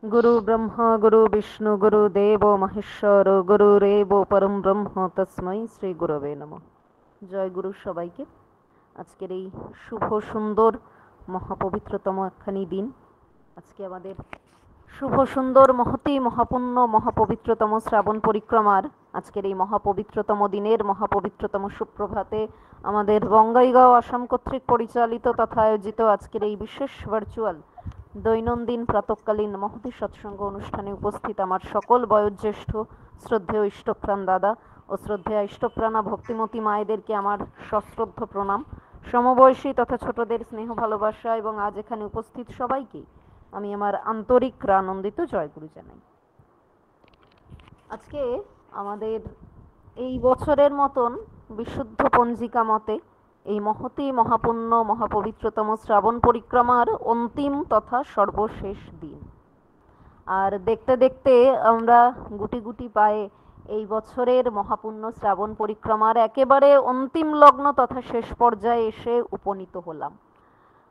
गुरु ब्रह्मा गुरु विष्णु गुरु देव महेश्वर गुरुरेव परम ब्रह्म तस्मै শ্রী গুরবে নমঃ। জয় গুরু সবাইকে। আজকের এই শুভ সুন্দর মহাপবিত্রতম একখানি দিন, আজকে আমাদের শুভ সুন্দর মহতি মহাপুণ্য মহাপবিত্রতম শ্রাবণ পরিক্রমার আজকের এই মহাপবিত্রতম দিনের মহাপবিত্রতম সুপ্রভাতে আমাদের বঙ্গাইগাঁও আসাম কর্তৃক পরিচালিত তথা আয়োজিত আজকের এই বিশেষ ভার্চুয়াল দৈনন্দিন প্রাতঃকালীন মহতি সৎসঙ্গ অনুষ্ঠানে উপস্থিত আমার সকল বয়োজ্যেষ্ঠ শ্রদ্ধেয় ইষ্টপ্রাণ দাদা ও শ্রদ্ধেয়া ইষ্টপ্রাণা ভক্তিমতী মায়েদেরকে আমার সশ্রদ্ধ প্রণাম। সমবয়সী তথা ছোটদের স্নেহ ভালোবাসা এবং আজ এখানে উপস্থিত সবাইকেই আমি আমার আন্তরিক আনন্দিত জয়গুরু জানাই। আজকে আমাদের এই বছরের মতন বিশুদ্ধ পঞ্জিকা মতে এই মহতি মহাপুণ্য মহাপবিত্রতম শ্রাবণ পরিক্রমার অন্তিম তথা সর্বশেষ দিন। আর দেখতে দেখতে আমরা গুটি গুটি পায়ে এই বছরের মহাপুণ্য শ্রাবণ পরিক্রমার একেবারে অন্তিম লগ্ন তথা শেষ পর্যায়ে এসে উপনীত হলাম।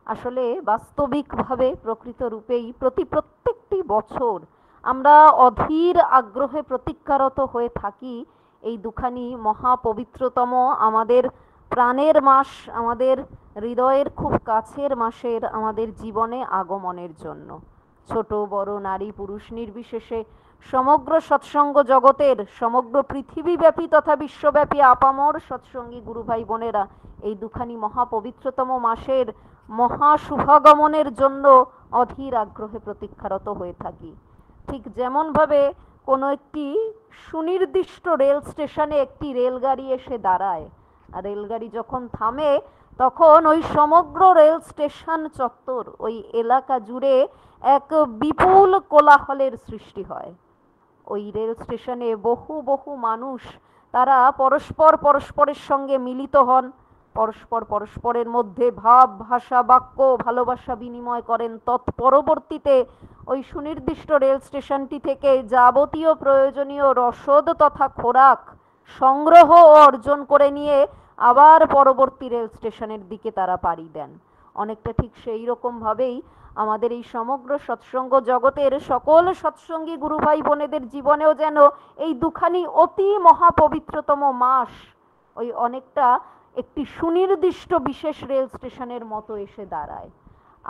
আসলে বাস্তবিকভাবে প্রকৃত রূপেই প্রত্যেকটি বছর আমরা অধীর আগ্রহে প্রতীক্ষারত হয়ে থাকি এই দুখানি মহাপবিত্রতম আমাদের প্রাণের মাস, আমাদের হৃদয়ের খুব কাছের মাসের আমাদের জীবনে আগমনের জন্য। ছোট বড় নারী পুরুষ নির্বিশেষে সমগ্র সৎসঙ্গ জগতের সমগ্র পৃথিবীব্যাপী তথা বিশ্বব্যাপী আপামর সৎসঙ্গী গুরু ভাই বোনেরা এই দুখানি মহাপবিত্রতম মাসের মহাশুভাগমনের জন্য অধীর আগ্রহে প্রতীক্ষারত হয়ে থাকি। ঠিক যেমনভাবে কোনো একটি সুনির্দিষ্ট রেল স্টেশনে একটি রেলগাড়ি এসে দাঁড়ায়, আর রেলগাড়ি যখন থামে তখন ওই সমগ্র রেল স্টেশন চত্বর ওই এলাকা জুড়ে এক বিপুল কোলাহলের সৃষ্টি হয়। ওই রেল স্টেশনে বহু বহু মানুষ তারা পরস্পরের সঙ্গে মিলিত হন, পরস্পরের মধ্যে ভাব ভাষা বাক্য ভালোবাসা বিনিময় করেন। তৎপরবর্তীতে ওই সুনির্দিষ্ট রেল স্টেশনটি থেকে যাবতীয় প্রয়োজনীয় রসদ তথা খোরাক সংগ্রহ অর্জন করে নিয়ে আবার পরবর্তী রেল স্টেশনের দিকে তারা পাড়ি দেন। অনেকটা ঠিক সেই রকম ভাবেই আমাদের এই সমগ্র সৎসঙ্গ জগতের সকল সৎসঙ্গী গুরু ভাই বোনেদের জীবনেও যেন এই দুখানি অতি মহাপবিত্রতম মাস ওই অনেকটা একটি সুনির্দিষ্ট বিশেষ রেল স্টেশনের মতো এসে দাঁড়ায়।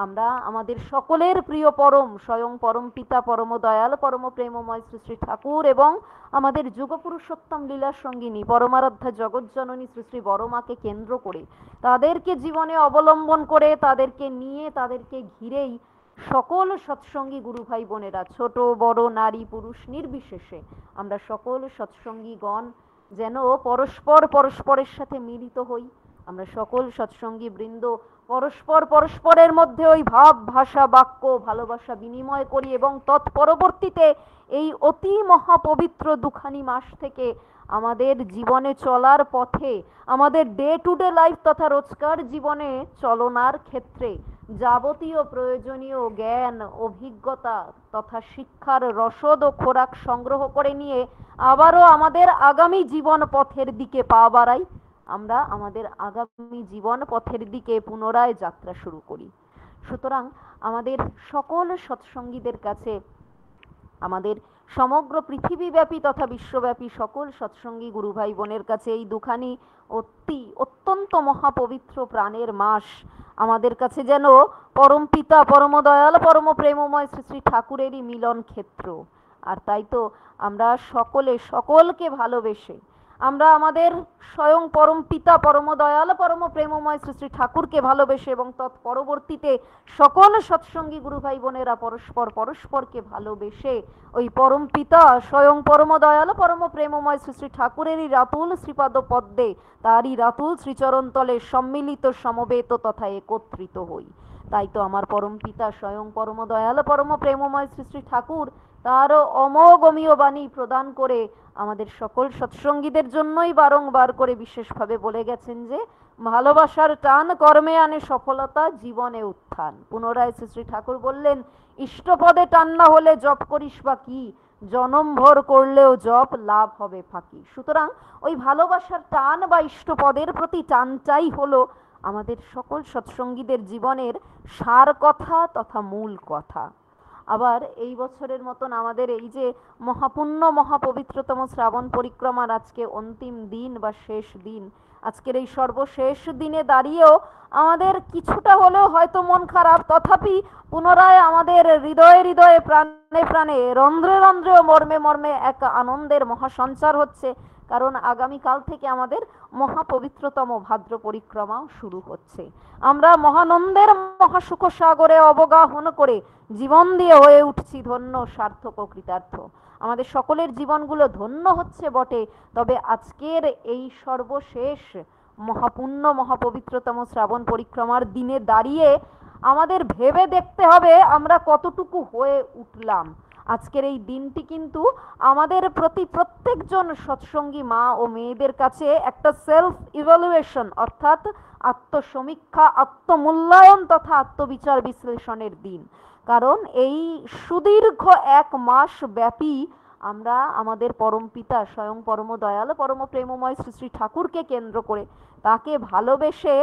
আমরা আমাদের সকলের প্রিয় পরম স্বয়ং পরম পিতা পরম দয়াল পরম প্রেমময় শ্রী শ্রী ঠাকুর এবং আমাদের যুগপুরুষোত্তম লীলা সঙ্গিনী পরমারাধ্যা জগজ্জননী শ্রী শ্রী বড়মাকে কেন্দ্র করে তাদেরকে জীবনে অবলম্বন করে তাদেরকে নিয়ে তাদেরকে ঘিরেই সকল সৎসঙ্গী গুরু ভাই বোনেরা ছোট বড় নারী পুরুষ নির্বিশেষে আমরা সকল সৎসঙ্গীগণ যেন পরস্পরের সাথে মিলিত হই। আমরা সকল সৎসঙ্গী বৃন্দ পরস্পরের মধ্যে ওই ভাব ভাষা বাক্য ভালোবাসা বিনিময় করি এবং তৎপরবর্তীতে এই অতি মহাপবিত্র দুখানি মাস থেকে আমাদের জীবনে চলার পথে আমাদের ডে টু ডে লাইফ তথা রোজকার জীবনে চলনার ক্ষেত্রে যাবতীয় প্রয়োজনীয় জ্ঞান অভিজ্ঞতা তথা শিক্ষার রসদ ও খোরাক সংগ্রহ করে নিয়ে আবারও আমাদের আগামী জীবন পথের দিকে পা বাড়াই। আমরা আমাদের আগামী জীবন পথের দিকে পুনরায় যাত্রা শুরু করি। সুতরাং আমাদের সকল সৎসঙ্গীদের কাছে আমাদের সমগ্র পৃথিবীব্যাপী তথা বিশ্বব্যাপী সকল সৎসঙ্গী গুরু ভাই বোনের কাছে এই দুখানি অত্যন্ত মহাপবিত্র প্রাণের মাস আমাদের কাছে যেন পরম পিতা পরম দয়াল পরম প্রেমময় শ্রী শ্রী ঠাকুরেরই মিলন ক্ষেত্র। আর তাই তো আমরা সকলকে ভালোবেসে আমরা আমাদের স্বয়ং পরম পিতা পরম দয়াল পরম প্রেমময় শ্রী শ্রী ঠাকুরকে ভালোবেসে এবং তৎপরবর্তীতে সকল সৎসঙ্গী গুরু ভাই বোনেরা পরস্পরকে ভালোবেসে ওই পরম পিতা স্বয়ং পরম দয়াল পরম প্রেমময় শ্রী শ্রী ঠাকুরেরই রাতুল শ্রীপাদ পদ্মে তারই রাতুল শ্রীচরণ তলে সম্মিলিত সমবেত তথা একত্রিত হই। তাই তো আমার পরম পিতা স্বয়ং পরম দয়াল পরম প্রেমময় শ্রী শ্রী ঠাকুর তার অমোঘমীয় বাণী প্রদান করে আমাদের সকল সৎসঙ্গীদের জন্যই বারংবার করে বিশেষভাবে বলে গেছেন যে ভালোবাসার টান কর্মে আনে সফলতা জীবনে উত্থান। পুনরায় শ্রী শ্রী ঠাকুর বললেন, ইষ্টপদে টান না হলে জপ করিস বা কি, জনমভর করলেও জপ লাভ হবে ফাঁকি। সুতরাং ওই ভালোবাসার টান বা ইষ্টপদের প্রতি টানটাই হলো আমাদের সকল সৎসঙ্গীদের জীবনের সার কথা তথা মূল কথা। আবার এই বছরের মতন আমাদের এই যে মহাপুণ্য মহাপবিত্রতম শ্রাবণ পরিক্রমার আজকে অন্তিম দিন বা শেষ দিন, আজকের এই সর্বশেষ দিনে দাঁড়িয়েও আমাদের কিছুটা হলেও হয়তো মন খারাপ, তথাপি পুনরায় আমাদের হৃদয়ে হৃদয়ে প্রাণে প্রাণে রন্ধ্রে রন্ধ্রে ও মর্মে মর্মে এক আনন্দের মহাসঞ্চার হচ্ছে, কারণ আগামীকাল থেকে আমাদের মহাপবিত্রতম ভাদ্র পরিক্রমাও শুরু হচ্ছে। আমরা মহানন্দের মহাসুখ সাগরে অবগাহন করে জীবন দিয়ে হয়ে উঠছি ধন্য, সার্থক ও কৃতার্থ। আমাদের সকলের জীবনগুলো ধন্য হচ্ছে বটে, তবে আজকের এই সর্বশেষ মহাপুণ্য মহাপবিত্রতম শ্রাবণ পরিক্রমার দিনে দাঁড়িয়ে আমাদের ভেবে দেখতে হবে আমরা কতটুকু হয়ে উঠলাম। আজকের এই দিনটি কিন্তু আমাদের প্রতি প্রত্যেকজন সৎসঙ্গী মা ও মেয়েদের কাছে একটা সেলফ ইভ্যালুয়েশন অর্থাৎ আত্মসমীক্ষা, আত্মমূল্যায়ন তথা আত্মবিচার বিশ্লেষণের দিন। কারণ এই সুদীর্ঘ 1 মাস ব্যাপী আমরা আমাদের পরমপিতা স্বয়ং পরম দয়াল পরম প্রেমময় শ্রী শ্রী ঠাকুরকে কেন্দ্র করে তাকে ভালোবেসে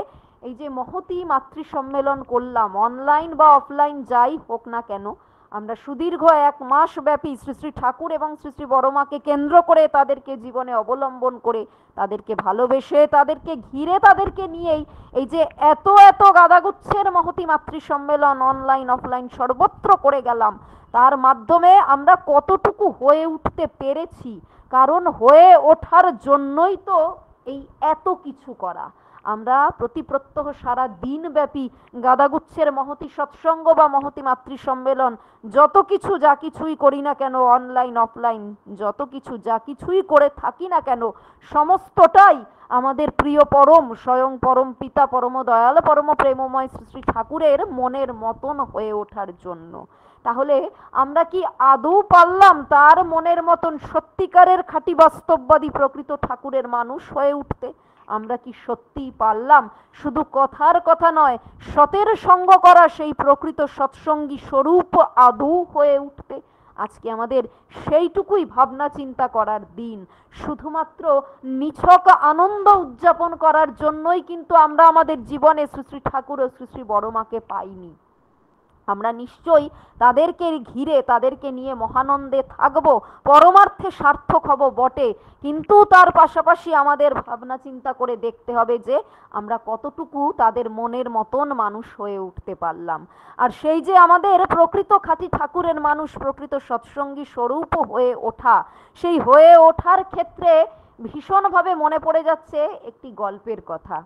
এই যে মহতী মাতৃ সম্মেলন করলাম, অনলাইন বা অফলাইন যাই হোক না কেন, আমরা সুদীর্ঘ 1 মাস ব্যাপী শ্রী শ্রী ঠাকুর এবং শ্রী শ্রী বড়মাকে কেন্দ্র করে তাদেরকে জীবনে অবলম্বন করে তাদেরকে ভালোবেসে তাদেরকে ঘিরে তাদেরকে নিয়েই এই যে এত এত গাদাগুচ্ছের মহতী মাতৃ সম্মেলন অনলাইন অফলাইন সর্বত্র করে গেলাম, তার মাধ্যমে আমরা কতটুকু হয়ে উঠতে পেরেছি। কারণ হয়ে ওঠার জন্যই তো এই এত কিছু করা। আমরা প্রতি প্রত্যহ সারা দিন ব্যাপী গাদাগুচ্ছের মহতী সৎসঙ্গ বা মহতী মাতৃ সম্মেলন যত কিছু যা কিছুই করি না কেন, অনলাইন অফলাইন যত কিছু যা কিছুই করে থাকি না কেন, সমস্তটাই আমাদের প্রিয় পরম স্বয়ং পরম পিতা পরম দয়াল পরম প্রেমময় শ্রী শ্রী ঠাকুরের মনের মতন হয়ে ওঠার জন্য। তাহলে আমরা কি আদৌ পারলাম তার মনের মতন সত্যিকারের খাঁটি বাস্তববাদী প্রকৃত ঠাকুরের মানুষ হয়ে উঠতে? আমরা কি সত্যিই পারলাম শুধু কথার কথা নয়, সতের সঙ্গ করা সেই প্রকৃত সৎসঙ্গী স্বরূপ আদৌ হয়ে উঠতে? আজকে আমাদের সেইটুকুই ভাবনা চিন্তা করার দিন। শুধুমাত্র নিছক আনন্দ উদযাপন করার জন্যই কিন্তু আমরা আমাদের জীবনে শ্রী শ্রী ঠাকুর ও শ্রী শ্রী বড়মাকে পাইনি। আমরা নিশ্চয়ই তাদেরকে ঘিরে তাদেরকে নিয়ে মহানন্দে থাকব, পরমার্থে সার্থক হব বটে, কিন্তু তার পাশাপাশি আমাদের ভাবনা চিন্তা করে দেখতে হবে যে আমরা কতটুকু তাদের মনের মতন মানুষ হয়ে উঠতে পারলাম। আর সেই যে আমাদের প্রকৃত খাঁটি ঠাকুরের মানুষ প্রকৃত সৎসঙ্গী স্বরূপ হয়ে ওঠা, সেই হয়ে ওঠার ক্ষেত্রে ভীষণভাবে মনে পড়ে যাচ্ছে একটি গল্পের কথা।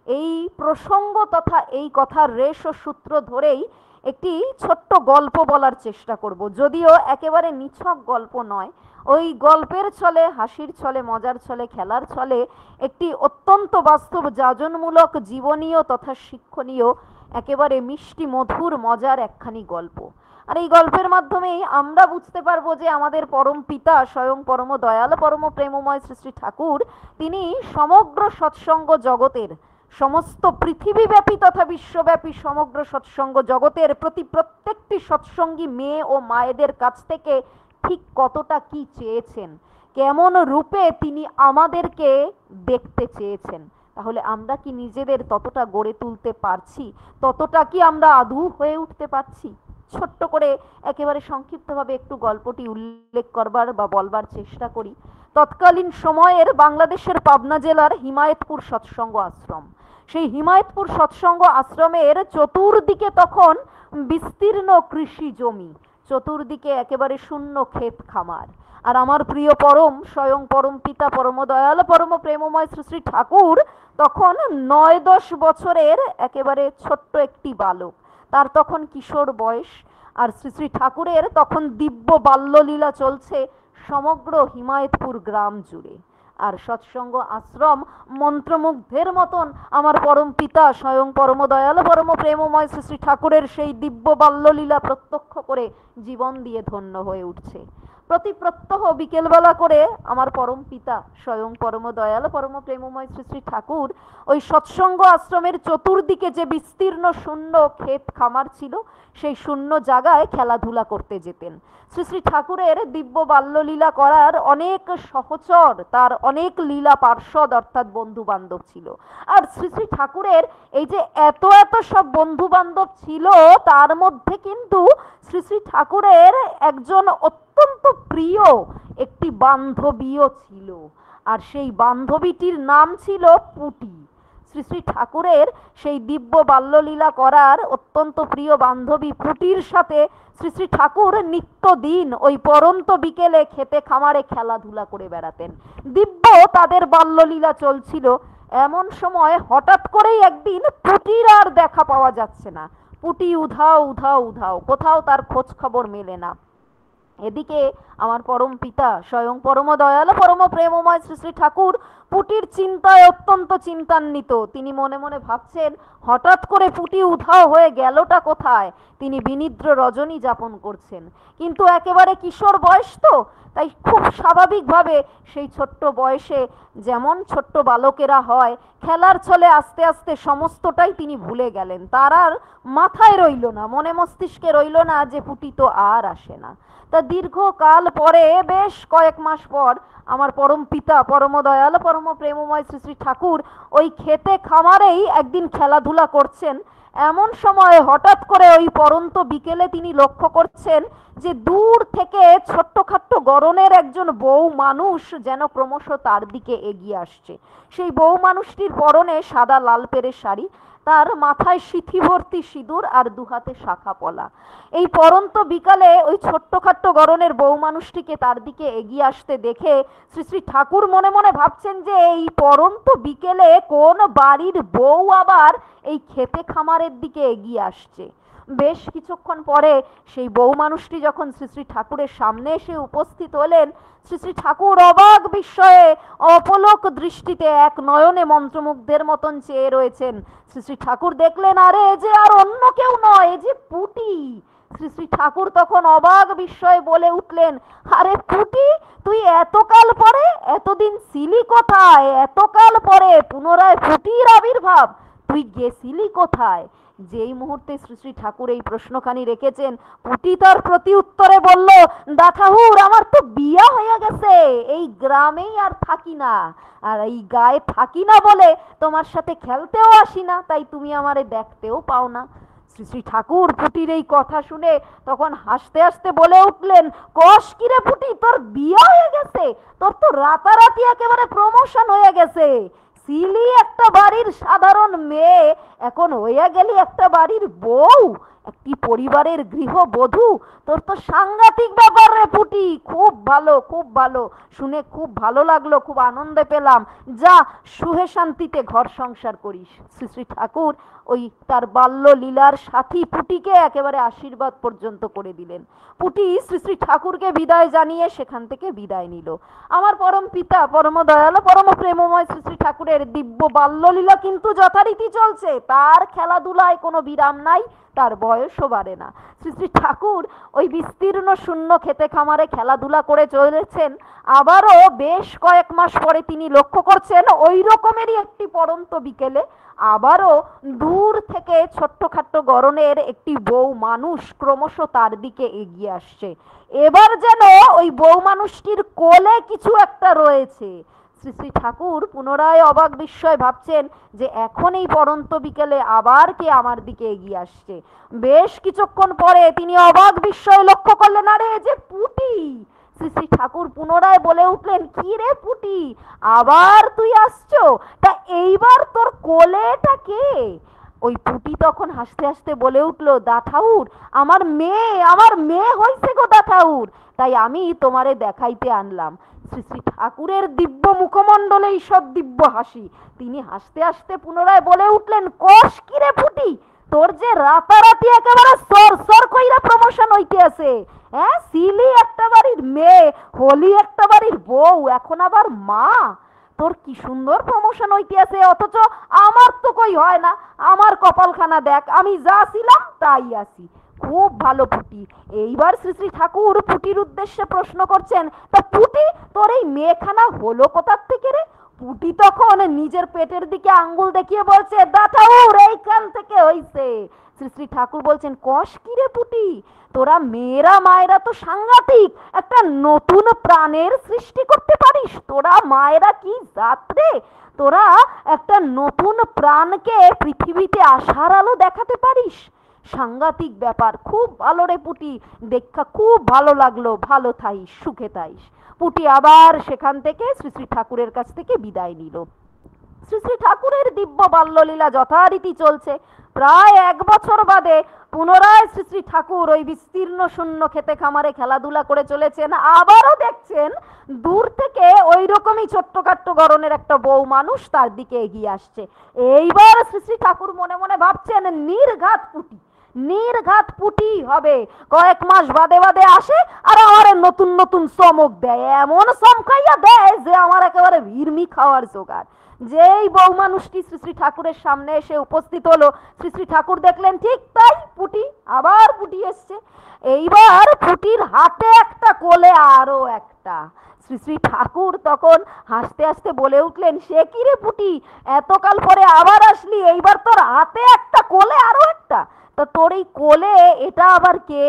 এই প্রসঙ্গ তথা এই কথার রেশ ও সূত্র ধরেই একটি ছোট্ট গল্প বলার চেষ্টা করব, যদিও একেবারে নিছক গল্প নয়। ওই গল্পের ছলে, হাসির ছলে, মজার ছলে, খেলার ছলে একটি অত্যন্ত বাস্তব যাজনমূলক জীবনীয় তথা শিক্ষণীয় একেবারে মিষ্টি মধুর মজার একখানি গল্প। আর এই গল্পের মাধ্যমেই আমরা বুঝতে পারবো যে আমাদের পরম পিতা স্বয়ং পরম দয়াল পরম প্রেমময় শ্রী শ্রী ঠাকুর তিনি সমগ্র সৎসঙ্গ জগতের, সমস্ত পৃথিবীব্যাপী তথা বিশ্বব্যাপী সমগ্র সৎসঙ্গ জগতের প্রতি প্রত্যেকটি সৎসঙ্গী মেয়ে ও মায়েদের কাছ থেকে ঠিক কতটা কি চেয়েছেন, কেমন রূপে তিনি আমাদেরকে দেখতে চেয়েছেন। তাহলে আমরা কি নিজেদের ততটা গড়ে তুলতে পারছি? ততটা কি আমরা আদৌ হয়ে উঠতে পারছি? ছোট্ট করে একেবারে সংক্ষিপ্তভাবে একটু গল্পটি উল্লেখ করবার বা বলবার চেষ্টা করি। তৎকালীন সময়ের বাংলাদেশের পাবনা জেলার হিমায়তপুর সৎসঙ্গ আশ্রম, সেই হিমায়তপুর সৎসঙ্গ আশ্রমের চতুর্দিকে তখন বিস্তীর্ণ কৃষি জমি, চতুর্দিকে একেবারে শূন্য ক্ষেত খামার। আর আমার প্রিয় পরম স্বয়ং পরম পিতা পরম দয়াল পরম প্রেমময় শ্রী শ্রী ঠাকুর তখন 9-10 বছরের একেবারে ছোট্ট একটি বালক, তার তখন কিশোর বয়স। আর শ্রী শ্রী ঠাকুরের তখন দিব্য বাল্যলীলা চলছে সমগ্র হিমায়তপুর গ্রাম জুড়ে। আর সৎসঙ্গ আশ্রম মন্ত্রমুগ্ধের মতন আমার পরম পিতা স্বয়ং পরম দয়াল পরম প্রেমময় শ্রী শ্রী ঠাকুরের সেই দিব্য বাল্যলীলা প্রত্যক্ষ করে জীবন দিয়ে ধন্য হয়ে উঠছে। প্রতি প্রত্যহ বিকেলবেলা করে আমার পরম পিতা স্বয়ং পরম দয়াল পরম প্রেমময় শ্রী শ্রী ঠাকুর ওই সৎসঙ্গ আশ্রমের চতুর্দিকে যে বিস্তীর্ণ শূন্য ক্ষেত খামার ছিল সেই শূন্য জায়গায় খেলাধুলা করতে যেতেন। শ্রী শ্রী ঠাকুরের দিব্য বাল্যলীলা করার অনেক সহচর, তার অনেক লীলা পার্ষদ অর্থাৎ বন্ধু বান্ধব ছিল। আর শ্রী শ্রী ঠাকুরের এই যে এত এত সব বন্ধু বান্ধব ছিল, তার মধ্যে কিন্তু শ্রী শ্রী ঠাকুরের একজন অত্যন্ত প্রিয় একটি বান্ধবীও ছিল, আর সেই বান্ধবীটির নাম ছিল পুটি। শ্রী শ্রী ঠাকুরের সেই দিব্য বাল্যলীলা করার অত্যন্ত প্রিয় বান্ধবী পুটির সাথে শ্রী শ্রী ঠাকুর নিত্যদিন ওই পরন্ত বিকেলে খেতে খামারে খেলাধুলা করে বেড়াতেন। দিব্য তাদের বাল্যলীলা চলছিল। এমন সময় হঠাৎ করেই একদিন পুটির আর দেখা পাওয়া যাচ্ছে না। পুটি উধাও উধাও উধাও, কোথাও তার খোঁজ খবর মেলে না। এদিকে আমার পরম পিতা স্বয়ং পরম দয়াল পরম প্রেমময় শ্রী শ্রী ঠাকুর পুটির চিন্তায় অত্যন্ত চিন্তান্বিত। তিনি মনে মনে ভাবছেন, হঠাৎ করে পুটি উধাও হয়ে গেলটা কোথায়। তিনি বিনিদ্র রজনী যাপন করছেন, কিন্তু একেবারে কিশোর বয়স তো, তাই খুব স্বাভাবিকভাবে সেই ছোট্ট বয়সে যেমন ছোট্ট বালকেরা হয়, খেলার ছলে আস্তে আস্তে সমস্তটাই তিনি ভুলে গেলেন। তার আর মাথায় রইল না, মনে মস্তিষ্কে রইল না যে পুটি তো আর আসে না। তা দীর্ঘকাল পরে, বেশ কয়েক মাস পর, আমার পরম পিতা পরম দয়াল পরম প্রেমময় শ্রী শ্রী ঠাকুর ওই খেতে খামারেই একদিন খেলাধুলা করছেন। এমন সময় হঠাৎ করে ওই পরন্ত বিকেলে তিনি লক্ষ্য করছেন যে দূর থেকে ছোট্টখাট্ট গড়নের একজন বউ মানুষ যেন ক্রমশ তার দিকে এগিয়ে আসছে। সেই বউ মানুষটির পরনে সাদা লাল পেরে শাড়ি, তার মাথায় সিথি ভর্তি সিঁদুর আর দুহাতে শাখা পলা। এই পরন্ত বিকালে ওই ছোট্টখাট্ট গড়নের বউ মানুষটিকে তার দিকে এগিয়ে আসতে দেখে শ্রী শ্রী ঠাকুর মনে মনে ভাবছেন যে এই পরন্ত বিকেলে কোন বাড়ির বউ আবার এই খেতে খামারের দিকে এগিয়ে আসছে। বেশ কিছুক্ষণ পরে সেই বউ মানুষটি যখন শ্রী শ্রী ঠাকুরের সামনে এসে উপস্থিত হলেন, শ্রী শ্রী ঠাকুর অবাক বিস্ময়ে অপলক দৃষ্টিতে এক নয়নে মন্ত্রমুগ্ধের মতন চেয়ে রয়েছেন। শ্রী শ্রী ঠাকুর দেখলেন, আরে এ যে আর অন্য কেউ নয়, এ যে পুটি। শ্রী শ্রী ঠাকুর তখন অবাক বিস্ময়ে বলে উঠলেন, আরে পুটি, তুই এতকাল পরে, এতদিন ছিলি কোথায়? এতকাল পরে পুনরায় পুটির আবির্ভাব, তুই গেছিলি কোথায়? যেই মুহূর্তে শ্রী শ্রী ঠাকুর এই প্রশ্নখানি রেখেছেন, পুটি তার প্রতি উত্তরে বলল, দা ঠাকুর, আমার তো বিয়া হয়ে গেছে, এই গ্রামেই আর থাকি না, আর এই গায়ে থাকি না বলে তোমার সাথে খেলতেও আসি না, তাই তুমি আমারে দেখতেও পাও না। শ্রী শ্রী ঠাকুর পুটির এই কথা শুনে তখন হাসতে হাসতে বলে উঠলেন, কস কিরে পুটি, তোর বিয়া হয়ে গেছে? তোর তো রাতারাতি একেবারে প্রমোশন হয়ে গেছে। ছিলি একটা বাড়ির সাধারণ মেয়ে, এখন হয়ে গেলি একটা বাড়ির বউ, একটি পরিবারের গৃহবধূ। তোর তো সাংঘাতিক ব্যাপার রে পুটি, খুব ভালো, খুব ভালো, শুনে খুব ভালো লাগলো, খুব আনন্দে পেলাম। যা, সুখে শান্তিতে ঘর সংসার করিস। শ্রী শ্রী ঠাকুর ওই তার বাল্য লীলার সাথী পুটিকে একেবারে আশীর্বাদ পর্যন্ত করে দিলেন। পুটি শ্রী শ্রী ঠাকুরকে বিদায় জানিয়ে সেখান থেকে বিদায় নিল। আমার পরম পিতা পরম দয়াল পরম প্রেমময় শ্রী শ্রী ঠাকুরের দিব্য বাল্যলীলা কিন্তু যথারীতি চলছে, তার খেলাধুলায় কোনো বিরাম নাই, তার বয়সও বাড়ে না। শ্রী শ্রী ঠাকুর ওই বিস্তীর্ণ শূন্য খেতে খামারে খেলাধুলা করে চলেছেন। আবারও বেশ কয়েক মাস পরে তিনি লক্ষ্য করছেন ওই রকমেরই একটি পরন্ত বিকেলে আবারও দূর থেকে ছোট্টখাট্ট গড়নের একটি বউ মানুষ ক্রমশ তার দিকে এগিয়ে আসছে। এবার যেন ওই বউ মানুষটির কোলে কিছু একটা রয়েছে। শ্রী শ্রী ঠাকুর পুনরায় অবাক বিস্ময় ভাবছেন যে এখন এই পরন্ত বিকেলে আবার কে আমার দিকে এগিয়ে আসছে। বেশ কিছুক্ষণ পরে তিনি অবাক বিস্ময় লক্ষ্য করলেন, আরে যে পুটি। শ্রী শ্রী ঠাকুর পুনরায় বলে উঠলেন, কি রে পুটি, আবার তুই আসছো? তা এইবার তোর কোলেটা কে? ওই পুটি তখন হাসতে হাসতে বলে উঠলো, দা ঠাকুর, আমার মেয়ে হয়েছে গো দা ঠাকুর, তাই আমি তোমারে দেখাইতে আনলাম। শ্রী শ্রী ঠাকুরের দিব্য মুখমণ্ডলে সব দিব্য হাসি। তিনি হাসতে হাসতে পুনরায় বলে উঠলেন, কস কিরে পুটি, তোর যে রাতারাতি একেবারে সর সর কইরা প্রমোশন হইতে আছে। হ্যাঁ, সিলি একটা বাড়ির মেয়ে, হলি একটা বাড়ির বউ, এখন আবার মা। তোর কি সুন্দর প্রমোশন হইতে আছে, অথচ আমার তো কই হয় না। আমার কপালখানা দেখ, আমি যা ছিলাম তাই আছি। খুব ভালো পুটি। এইবার শ্রী শ্রী ঠাকুর পুটির উদ্দেশ্যে প্রশ্ন করছেন, তা পুটি তোর এই মেয়েখানা হলো কোথার থেকে রে? পুটি তখন নিজের পেটের দিকে আঙ্গুল দেখিয়ে বলছে, দা ঠাকুর এইখান থেকে হইছে। শ্রী শ্রী ঠাকুর বলছেন, কস কি রে পুটি, তোরা মেয়েরা মায়েরা তো সাংঘাতিক, একটা নতুন প্রাণের সৃষ্টি করতে পারিস, তোরা মায়েরা কি জাত রে, তোরা একটা নতুন প্রাণকে পৃথিবীতে আসার আলো দেখাতে পারিস, সাংঘাতিক ব্যাপার, খুব ভালো রে পুটি, দেখা খুব ভালো লাগলো, ভালো থাইস, সুখে থাইস। পুটি আবার সেখান থেকে শ্রী শ্রী ঠাকুরের কাছ থেকে বিদায় নিল। শ্রী শ্রী ঠাকুরের দিব্য বাল্যলীলা যথারীতি চলছে। প্রায় 1 বছর বাদে পুনরায় শ্রী শ্রী ঠাকুর ওই বিস্তীর্ণ শূন্য খেতে খামারে খেলাধুলা করে চলেছেন। আবারও দেখছেন দূর থেকে ওই রকমই ছোট্টখাট্ট গড়নের একটা বউ মানুষ তার দিকে এগিয়ে আসছে। এইবার শ্রী শ্রী ঠাকুর মনে মনে ভাবছেন, নির্ঘাত পুটি, নির্ঘাত পুটি হবে, কয়েক মাস বাদে বাদে আসে আর আমার নতুন নতুন চমক দেয়, এমন চমকাইয়া দেয় যে আমার একেবারে ভিড়মি খাওয়ার জোগাড়। যেই বউ মানুষটি শ্রী শ্রী ঠাকুরের সামনে এসে উপস্থিত হলো, শ্রী শ্রী ঠাকুর দেখলেন ঠিক তাই, পুটি, আবার পুটি এসছে। এইবার পুটির হাতে একটা, কোলে আরো একটা। শ্রী শ্রী ঠাকুর তখন হাসতে হাসতে বলে উঠলেন, সে কি রে পুটি, এতকাল পরে আবার আসলি, এইবার তোর হাতে একটা, কোলে আরো একটা, তা তোর এই কোলে এটা আবার কে?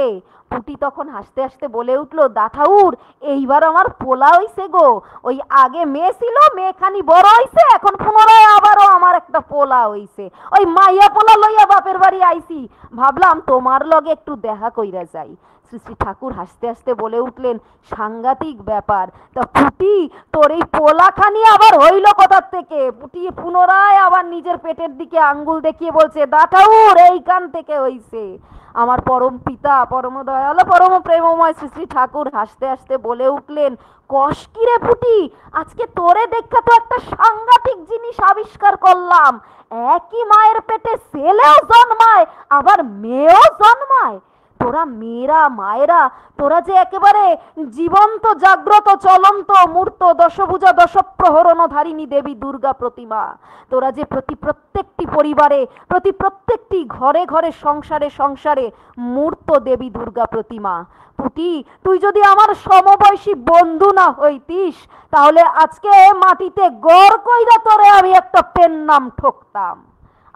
পুটি তখন হাসতে হাসতে বলে উঠলো, দা ঠাকুর এইবার আমার পোলা হইছে গো, ওই আগে মেয়ে ছিল, মেয়েখানি বড় হইছে, এখন পুনরায় আবারও আমার একটা পোলা হইছে, ওই মাইয়া পোলা লইয়া বাপের বাড়ি আইছি, ভাবলাম তোমার লগে একটু দেখা কইরা যাই। শ্রী শ্রী ঠাকুর হাসতে হাসতে বলে উঠলেন, সাংঘাতিক ব্যাপার, তা পুটি তোর এই পোলাখানি আবার হইল কোথার থেকে? পুটি পুনরায় আবার নিজের পেটের দিকে আঙ্গুল দেখিয়ে বলছে, দা ঠাকুর এইখান থেকে হইছে। আমার পরম পিতা পরম দয়ালু পরম প্রেমময় শ্রী শ্রী ঠাকুর হাসতে হাসতে বলে উঠলেন, কস কি রে পুটি, আজকে তোরে দেখা তো একটা সাংঘাতিক জিনিস আবিষ্কার করলাম, একই মায়ের পেটে ছেলেও জন্মায় আবার মেয়েও জন্মায়, তোরা মেয়েরা মায়েরা তোরা যে একেবারে জীবন্ত জাগ্রত চলন্ত মূর্ত দশভুজা দশপ্রহরণধারিণী দেবী দুর্গা প্রতিমা, তোরা যে প্রত্যেকটি পরিবারে প্রত্যেকটি ঘরে ঘরে সংসারে সংসারে মূর্ত দেবী দুর্গা প্রতিমা। পুটি তুই যদি আমার সমবয়সী বন্ধু না হইতিস তাহলে আজকে মাটিতে গড় কইরা তোরে আমি একটা পেন নাম ঠকতাম।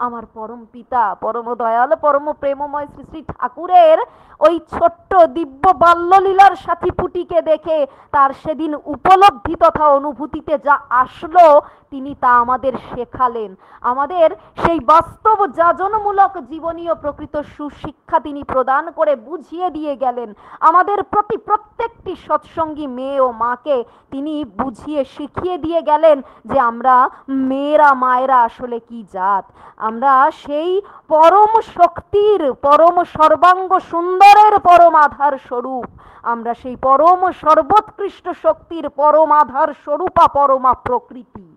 আমার পরম পিতা পরম দয়াল পরম প্রেমময় শ্রী শ্রী ঠাকুরের ওই ছোট্ট দিব্য বাল্যলীলার সাথী পুটিকে দেখে তার সেদিন উপলব্ধি তথা অনুভূতিতে যা আসলো তিনি তা আমাদের শেখালেন, আমাদের সেই বাস্তব যাজনমূলক জীবনীয় প্রকৃত সুশিক্ষা তিনি প্রদান করে বুঝিয়ে দিয়ে গেলেন। আমাদের প্রত্যেকটি সৎসঙ্গী মেয়ে ও মাকে তিনি বুঝিয়ে শিখিয়ে দিয়ে গেলেন যে আমরা মেয়েরা মায়েরা আসলে কি জাত, আমরা সেই পরম শক্তির পরম সর্বাঙ্গ সুন্দরের পরম আধার স্বরূপ, আমরা সেই পরম সর্বোৎকৃষ্ট শক্তির পরম আধার স্বরূপা পরমা প্রকৃতি।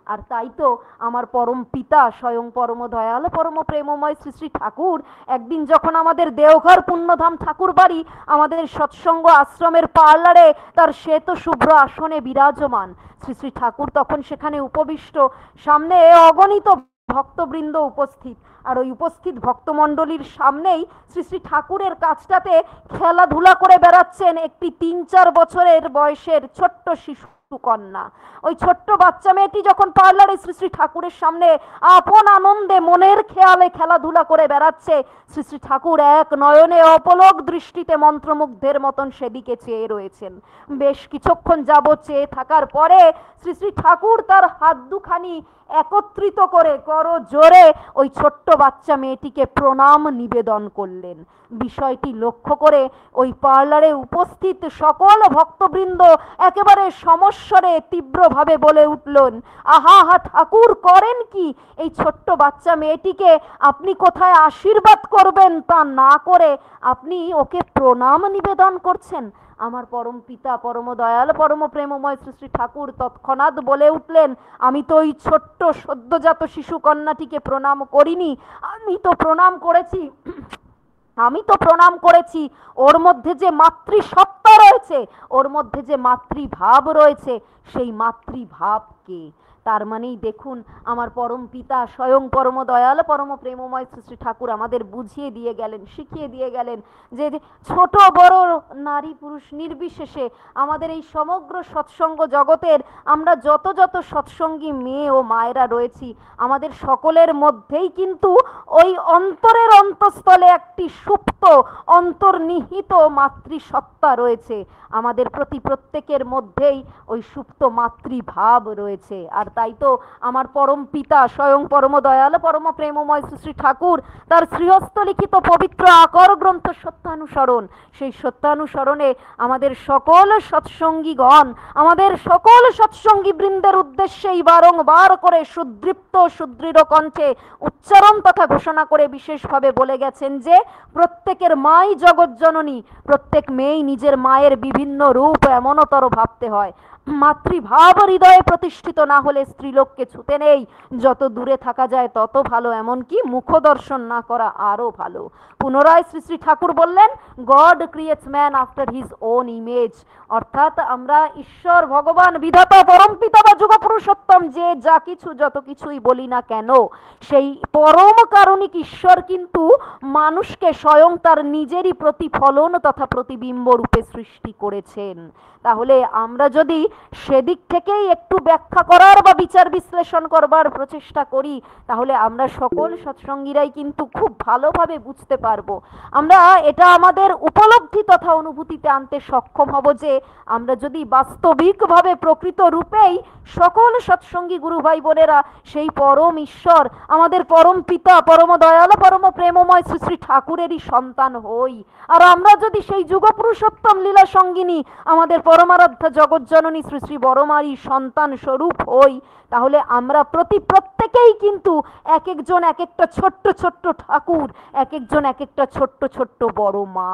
আর তাই তো আমার পরম পিতা স্বয়ং পরম দয়াল পরম প্রেমময় শ্রী শ্রী ঠাকুর একদিন যখন আমাদের দেওঘর পুণ্যধাম ঠাকুর বাড়ি আমাদের সৎসঙ্গ আশ্রমের পার্লারে তার শ্বেত শুভ্র আসনে বিরাজমান, শ্রী শ্রী ঠাকুর তখন সেখানে উপবিষ্ট, সামনে অগণিত ভক্তবৃন্দ উপস্থিত, আর ওই উপস্থিত ভক্তমণ্ডলীর সামনেই শ্রী শ্রী ঠাকুরের কাছটাতে খেলাধুলা করে বেড়াচ্ছেন একটি 3-4 বছরের বয়সের ছোট্ট শিশু কন্যা। ওই ছোট্ট বাচ্চা মেয়েটি যখন পার্লারে শ্রী শ্রী ঠাকুরের সামনে আপন আনন্দে মনের খেয়ালে খেলাধুলা করে বেড়াচ্ছে, শ্রী শ্রী ঠাকুর এক নয়নে অপলক দৃষ্টিতে মন্ত্রমুগ্ধের মতন সেদিকে চেয়ে রয়েছেন। বেশ কিছুক্ষণ যাবৎ চেয়ে থাকার পরে শ্রী শ্রী ঠাকুর তার হাত দুখানি একত্রিত করে করো জোরে ওই ছোট্ট বাচ্চা মেয়েটিকে প্রণাম নিবেদন করলেন। বিষয়টি লক্ষ্য করে ওই পার্লারে উপস্থিত সকল ভক্তবৃন্দ একেবারে সমস্বরে তীব্রভাবে বলে উঠলেন, আহা হা ঠাকুর করেন কি, এই ছোট্ট বাচ্চা মেয়েটিকে আপনি কোথায় আশীর্বাদ করবেন তা না করে আপনি ওকে প্রণাম নিবেদন করছেন। আমার পরম পিতা পরম দয়াল পরম প্রেমময় শ্রী শ্রী ঠাকুর তৎক্ষণাৎ বলে উঠলেন, আমি তো ওই ছোট্ট সদ্যজাত শিশু কন্যাটিকে প্রণাম করিনি, আমি তো প্রণাম করেছি ওর মধ্যে যে মাতৃসত্তা রয়েছে, ওর মধ্যে যে মাতৃভাব রয়েছে, সেই মাতৃভাবকে। তার মানেই দেখুন আমার পরম পিতা স্বয়ং পরম দয়াল পরম প্রেমময় শ্রী শ্রী ঠাকুর আমাদের বুঝিয়ে দিয়ে গেলেন, শিখিয়ে দিয়ে গেলেন যে ছোট বড় নারী পুরুষ নির্বিশেষে আমাদের এই সমগ্র সৎসঙ্গ জগতের আমরা যত যত সৎসঙ্গী মেয়ে ও মায়েরা রয়েছি, আমাদের সকলের মধ্যেই কিন্তু ওই অন্তরের অন্তঃস্থলে একটি সুপ্ত অন্তর্নিহিত মাতৃসত্তা রয়েছে। আমাদের প্রতি প্রত্যেকের মধ্যেই ওই সুপ্ত মাতৃভাব রয়েছে। আর তাই তো আমার পরম পিতা স্বয়ং পরম দয়াল পরম প্রেমময় শ্রী শ্রী ঠাকুর তার শ্রীহস্ত লিখিত পবিত্র আকর গ্রন্থ সত্যানুসরণ, সেই সত্যানুসরণে আমাদের সকল সৎসঙ্গীগণ, আমাদের সকল সৎসঙ্গী বৃন্দের উদ্দেশ্যেই বারংবার করে সুদৃপ্ত সুদৃঢ় কণ্ঠে উচ্চারণ তথা ঘোষণা করে বিশেষভাবে বলে গেছেন যে প্রত্যেকের মাই জগৎ জননী, প্রত্যেক মেয়েই নিজের মায়ের বিভিন্ন রূপ এমনতর ভাবতে হয়। মাতৃভাব হৃদয়ে প্রতিষ্ঠিত না হলে স্ত্রীলোককে ছুতে নেই, যত দূরে থাকা যায় তত ভালো, এমনকি মুখ দর্শন না করা আরো ভালো। পুনরায় শ্রী শ্রী ঠাকুর বললেন, god creates man after his own image, অর্থাৎ আমরা ঈশ্বর ভগবান বিধাতা পরম পিতা বা যুগ পুরুষোত্তম যে যা কিছু যত কিছুই বলি না কেন, সেই পরম কারণিক ঈশ্বর কিন্তু মানুষকে স্বয়ং তার নিজেরই প্রতিফলন তথা প্রতিবিম্ব রূপে সৃষ্টি করেছেন। তাহলে আমরা যদি সেদিক থেকেই একটু ব্যাখ্যা করার বা বিচার বিশ্লেষণ করবার প্রচেষ্টা করি, তাহলে আমরা সকল সৎসঙ্গীরাই কিন্তু খুব ভালোভাবে বুঝতে পারবো। আমরা এটা আমাদের উপলব্ধি তথা অনুভূতিতে আনতে সক্ষম হব যে আমরা যদি বাস্তবিকভাবে প্রকৃত রূপেই সকল সৎসঙ্গী গুরু ভাই বোনেরা সেই পরম ঈশ্বর আমাদের পরম পিতা পরম দয়াল পরম প্রেমময় শ্রী শ্রী ঠাকুরেরই সন্তান হই, আর আমরা যদি সেই যুগ পুরুষোত্তম লীলা সঙ্গিনী আমাদের পরমারাধ্যা জগৎজননী শ্রী শ্রী বড়মারই সন্তান স্বরূপ হই, তাহলে আমরা প্রত্যেকেই কিন্তু এক একজন এক একটা ছোট্ট ছোট্ট ঠাকুর, এক একজন এক একটা ছোট্ট ছোট্ট বড় মা।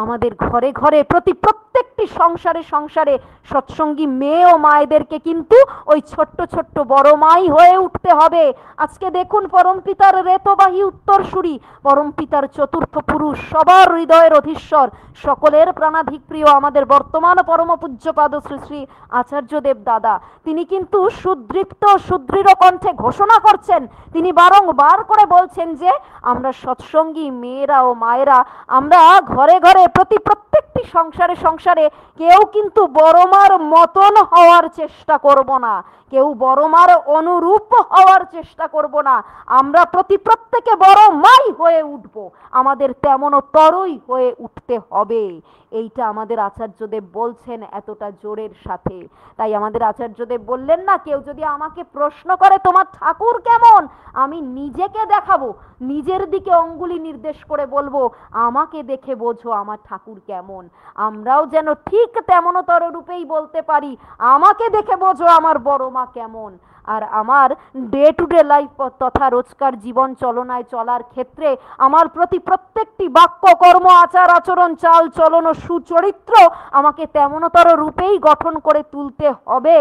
আমাদের ঘরে ঘরে প্রত্যেকটি সংসারে সংসারে সৎসঙ্গী মেয়ে ও মায়েদেরকে কিন্তু ওই ছোট্ট ছোট্ট বড় মাই হয়ে উঠতে হবে। আজকে দেখুন পরম পিতার রেতবাহী উত্তরসূরি, পরম পিতার চতুর্থ পুরুষ, সবার হৃদয়ের অধীশ্বর, সকলের প্রাণাধিক প্রিয় আমাদের বর্তমান পরম পূজ্যপাদ শ্রী শ্রী আচার্যদেব দাদা, তিনি কিন্তু সুদৃপ্ত সুদৃঢ় কণ্ঠে ঘোষণা করছেন, তিনি বারংবার করে বলছেন যে আমরা সৎসঙ্গী মেয়েরা ও মায়েরা আমরা ঘরে ঘরে প্রত্যেকটি সংসারে সংসারে কেউ কিন্তু বড় মার মতন হওয়ার চেষ্টা করব না, কেউ বড় মার অনুরূপ হওয়ার চেষ্টা করব না, আমরা প্রত্যেকে বড় মাই হয়ে উঠব, আমাদের তেমনতরই হয়ে উঠতে হবে। এইটা আমাদের আচার্যদেব বলছেন এতটা জোরের সাথে। তাই আমাদের আচার্যদেব বললেন না, কেউ যদি আমাকে প্রশ্ন করে তোমার ঠাকুর কেমন, আমি নিজেকে দেখাবো, নিজের দিকে অঙ্গুলি নির্দেশ করে বলবো আমাকে দেখে বোঝো আমার ঠাকুর কেমন। আমরাও যেন ঠিক তেমনতর রূপেই বলতে পারি আমাকে দেখে বোঝো আমার বড় মা কেমন। আর আমার ডে টু ডে লাইফ তথা রোজকার জীবন চলনায় চলার ক্ষেত্রে আমার প্রত্যেকটি বাক্য কর্ম আচার আচরণ চাল চলন ও সুচরিত্র আমাকে তেমনতর রূপেই গঠন করে তুলতে হবে,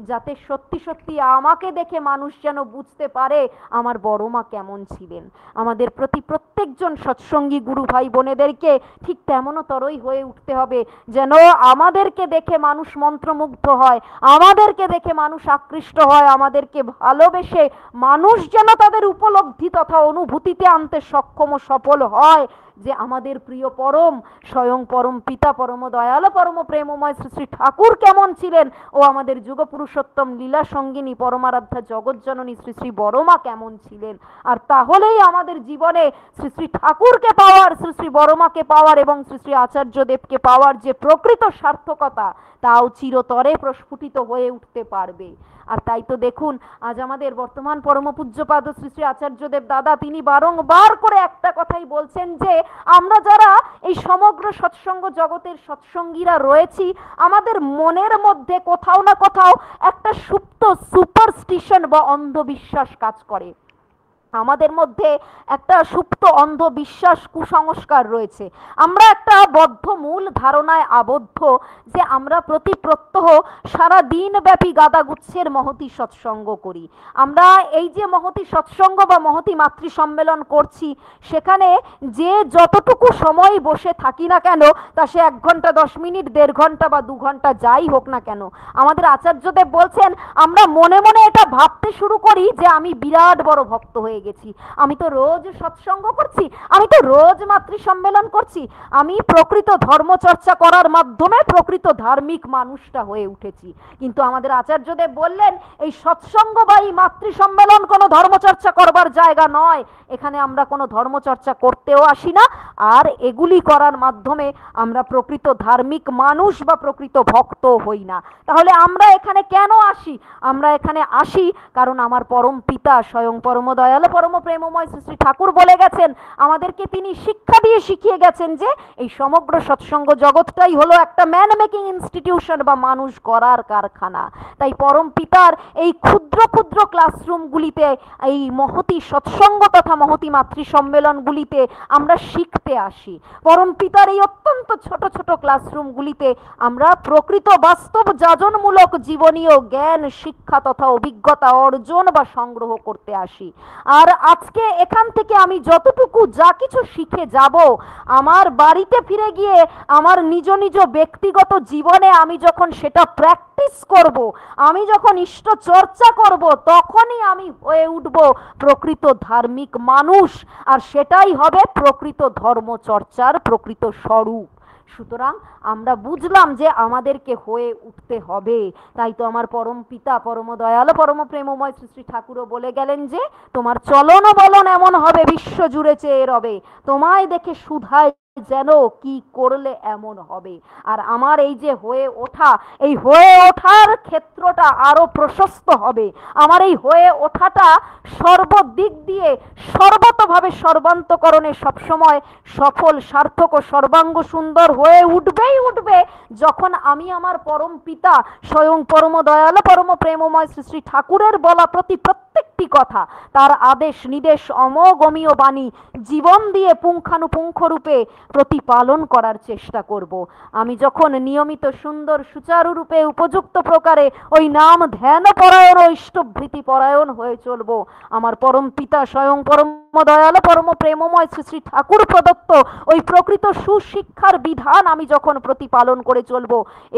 যাতে সত্যি সত্যি আমাকে দেখে মানুষ যেন বুঝতে পারে আমার বড় মা কেমন ছিলেন। আমাদের প্রত্যেকজন সৎসঙ্গী গুরু ভাই বোনেদেরকে ঠিক তেমনতরই হয়ে উঠতে হবে, যেন আমাদেরকে দেখে মানুষ মন্ত্রমুগ্ধ হয়, আমাদেরকে দেখে মানুষ আকৃষ্ট হয়, আমাদেরকে ভালোবেসে মানুষ যেন তাদের উপলব্ধি তথা অনুভূতিতে আনতে সক্ষম ও সফল হয় যে আমাদের প্রিয় পরম স্বয়ং পরম পিতা পরম দয়াল পরম প্রেমময় শ্রী শ্রী ঠাকুর কেমন ছিলেন ও আমাদের যুগ পুরুষোত্তম লীলা সঙ্গিনী পরমারাধ্যা জগৎজননী শ্রী শ্রী বড়মা কেমন ছিলেন। আর তাহলেই আমাদের জীবনে শ্রী শ্রী ঠাকুরকে পাওয়ার, শ্রী শ্রী বড়মাকে পাওয়ার এবং শ্রী শ্রী আচার্যদেবকে পাওয়ার যে প্রকৃত সার্থকতা তাও চিরতরে প্রস্ফুটিত হয়ে উঠতে পারবে। আর তাই তো দেখুন আজ আমাদের বর্তমান পরম পূজ্যপাদ শ্রী শ্রী আচার্যদেব দাদা তিনি বারংবার করে একটা কথাই বলছেন যে আমরা যারা এই সমগ্র সৎসঙ্গ জগতের সৎসঙ্গীরা রয়েছি, আমাদের মনের মধ্যে কোথাও না কোথাও একটা সুপ্ত সুপারস্টিশন বা অন্ধবিশ্বাস কাজ করে। আমাদের মধ্যে একটা সুপ্ত অন্ধবিশ্বাস, কুসংস্কার রয়েছে। আমরা একটা বদ্ধ মূল ধারণায় আবদ্ধ যে আমরা প্রতি প্রত্যহ সারা দিন ব্যাপী গাদাগুচ্ছের মহতি সৎসঙ্গ করি। আমরা এই যে মহতি সৎসঙ্গ বা মহতি মাতৃ সম্মেলন করছি, সেখানে যে যতটুকু সময় বসে থাকি না কেন, তা সে 1 ঘন্টা 10 মিনিট, 1.5 ঘন্টা বা 2 ঘন্টা যাই হোক না কেন, আমাদের আচার্যদেব বলছেন আমরা মনে মনে এটা ভাবতে শুরু করি যে আমি বিরাট বড় ভক্ত হয়ে গেছি, আমি তো রোজ সৎসঙ্গ করছি, আমি তো রোজ মাতৃ সম্মেলন করছি, আমি প্রকৃত ধর্মচর্চা করার মাধ্যমে প্রকৃত ধার্মিক মানুষটা হয়ে উঠেছি। কিন্তু আমাদের আচার্যদেব বললেন এই সৎসঙ্গ বা এই মাতৃ সম্মেলন কোনো ধর্মচর্চা করবার জায়গা নয়। এখানে আমরা কোনো ধর্মচর্চা করতেও আসি না, আর এগুলি করার মাধ্যমে আমরা প্রকৃত ধার্মিক মানুষ বা প্রকৃত ভক্ত হই না। তাহলে আমরা এখানে কেন আসি? আমরা এখানে আসি কারণ আমার পরম পিতা স্বয়ং পরম দয়াল পরম প্রেমময় শ্রী শ্রী ঠাকুর বলে গেছেন, আমাদেরকে তিনি শিক্ষা দিয়ে শিখিয়ে গেছেন যে এই সমগ্র সৎসঙ্গ জগৎটাই হলো একটা ম্যান মেকিং ইনস্টিটিউশন বা মানুষ করার কারখানা। তাই পরম পিতার এই ক্ষুদ্র ক্ষুদ্র ক্লাসরুমগুলিতে, এই মহতি সৎসঙ্গ তথা মহতি মাতৃ সম্মেলনগুলিতে আমরা শিখতে আসি। পরম পিতার এই অত্যন্ত ছোট ছোট ক্লাসরুমগুলিতে আমরা প্রকৃত বাস্তব যাজনমূলক জীবনীয় জ্ঞান, শিক্ষা তথা অভিজ্ঞতা অর্জন বা সংগ্রহ করতে আসি। আর আজকে এখান থেকে আমি যতটুকু যা কিছু শিখে যাব, আমার বাড়িতে ফিরে গিয়ে আমার নিজ নিজ ব্যক্তিগত জীবনে আমি যখন সেটা প্র্যাকটিস করব, আমি যখন ইষ্ট চর্চা করব, তখনই আমি হয়ে উঠব প্রকৃত ধার্মিক মানুষ, আর সেটাই হবে প্রকৃত ধর্মচর্চার প্রকৃত স্বরূপ। সুতরাং আমরা বুঝলাম যে আমাদেরকে হয়ে উঠতে হবে। তাই তো আমার পরম পিতা পরম দয়াল পরম প্রেমময় শ্রী শ্রী ঠাকুরও বলে গেলেন যে তোমার চলন বলন এমন হবে বিশ্ব জুড়ে চেয়ে রবে, তোমায় দেখে সুধায় যেন কি করলে এমন হবে। আর আমার এই যে হয়ে ওঠা, এই হয়ে ওঠার ক্ষেত্রটা আরো প্রশস্ত হবে। আমার এই হয়ে ওঠাটা সর্বদিক দিয়ে সর্বতভাবে সর্বান্তকরণে সবসময় সফল, সার্থক ও সর্বাঙ্গ সুন্দর হয়ে উঠবেই উঠবে যখন আমি আমার পরম পিতা স্বয়ং পরম দয়াল পরম প্রেমময় শ্রী শ্রী ঠাকুরের বলা প্রত্যেকটি কথা, তার আদেশ নির্দেশ অমোঘমীয় বাণী জীবন দিয়ে পুঙ্খানুপুঙ্খ রূপে প্রতিপালন করার চেষ্টা করব। আমি যখন নিয়মিত সুন্দর সুচারু রূপে উপযুক্ত প্রকারে ওই নাম ধ্যান পরায়ণ ও ইষ্টভৃতি পরায়ণ হয়ে চলব, আমার পরম পিতা স্বয়ং পরম দয়াল পরম প্রেমময় শ্রী শ্রী ঠাকুর প্রদত্ত ওই প্রকৃত সুশিক্ষার বিধান আমি যখন প্রতিপালন করে চলব,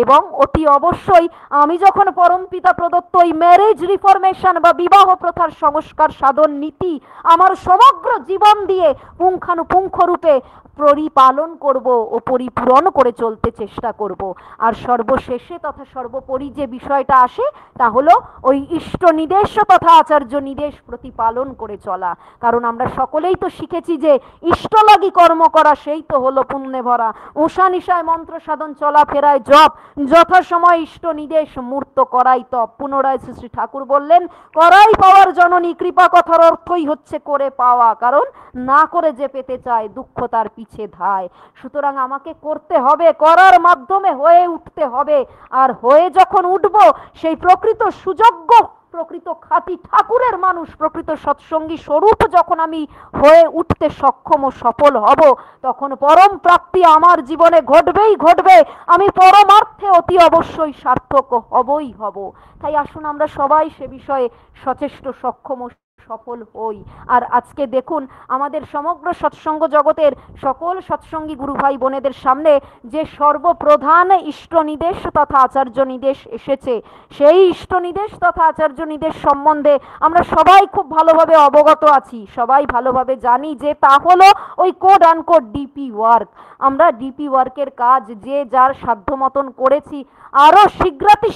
এবং অতি অবশ্যই আমি যখন পরম পিতা প্রদত্ত ওই ম্যারেজ রিফরমেশন বা বিবাহ প্রথার সংস্কার সাধন নীতি আমার সমগ্র জীবন দিয়ে পুঙ্খানুপুঙ্খ রূপে পরিপালন করব ও পরিপূরণ করে চলতে চেষ্টা করব। আর সর্বশেষে তথা সর্বোপরি যে বিষয়টা আসে তা হলো ওই ইষ্ট নির্দেশ তথা আচার্য নির্দেশ প্রতিপালন করে চলা। কারণ আমরা সকলেই তো শিখেছি যে ইষ্টলাগী কর্ম করা সেই তো হলো পুণ্যে ভরা, উষা নিশায় মন্ত্র সাধন চলাফেরায় জপ, যথাসময় ইষ্ট নির্দেশ মূর্ত করাই তপ। পুনরায় শ্রী শ্রী ঠাকুর বললেন করাই পাওয়ার জননী, কৃপা কথার অর্থই হচ্ছে করে পাওয়া, কারণ না করে যে পেতে চায় দুঃখ তার পিছে ধায়। সুতরাং আমাকে করতে হবে, করার মাধ্যমে হয়ে উঠতে হবে। আর হয়ে যখন উঠব, সেই প্রকৃত সুযোগ্য প্রকৃত খাঁটি ঠাকুরের মানুষ, প্রকৃত সৎসঙ্গী স্বরূপ যখন আমি হয়ে উঠতে সক্ষম ও সফল হব, তখন পরম প্রাপ্তি আমার জীবনে ঘটবেই ঘটবে, আমি পরমার্থে অতি অবশ্যই সার্থক হবই হব। তাই আসুন আমরা সবাই সে বিষয়ে সচেষ্ট, সক্ষম ও সফল হই। আর আজকে দেখুন আমাদের সমগ্র সৎসঙ্গ জগতের সকল সৎসঙ্গী গুরু ভাই বোনেদের সামনে যে সর্বপ্রধান ইষ্ট নির্দেশ তথা আচার্য নির্দেশ এসেছে, সেই ইষ্ট নির্দেশ তথা আচার্য নির্দেশ সম্বন্ধে আমরা সবাই খুব ভালোভাবে অবগত আছি, সবাই ভালোভাবে জানি যে তা হলো ওই কোড আনকোড ডিপি ওয়ার্ক। আমরা ডিপি ওয়ার্কের কাজ যে যার সাধ্য মতন করেছি, আরো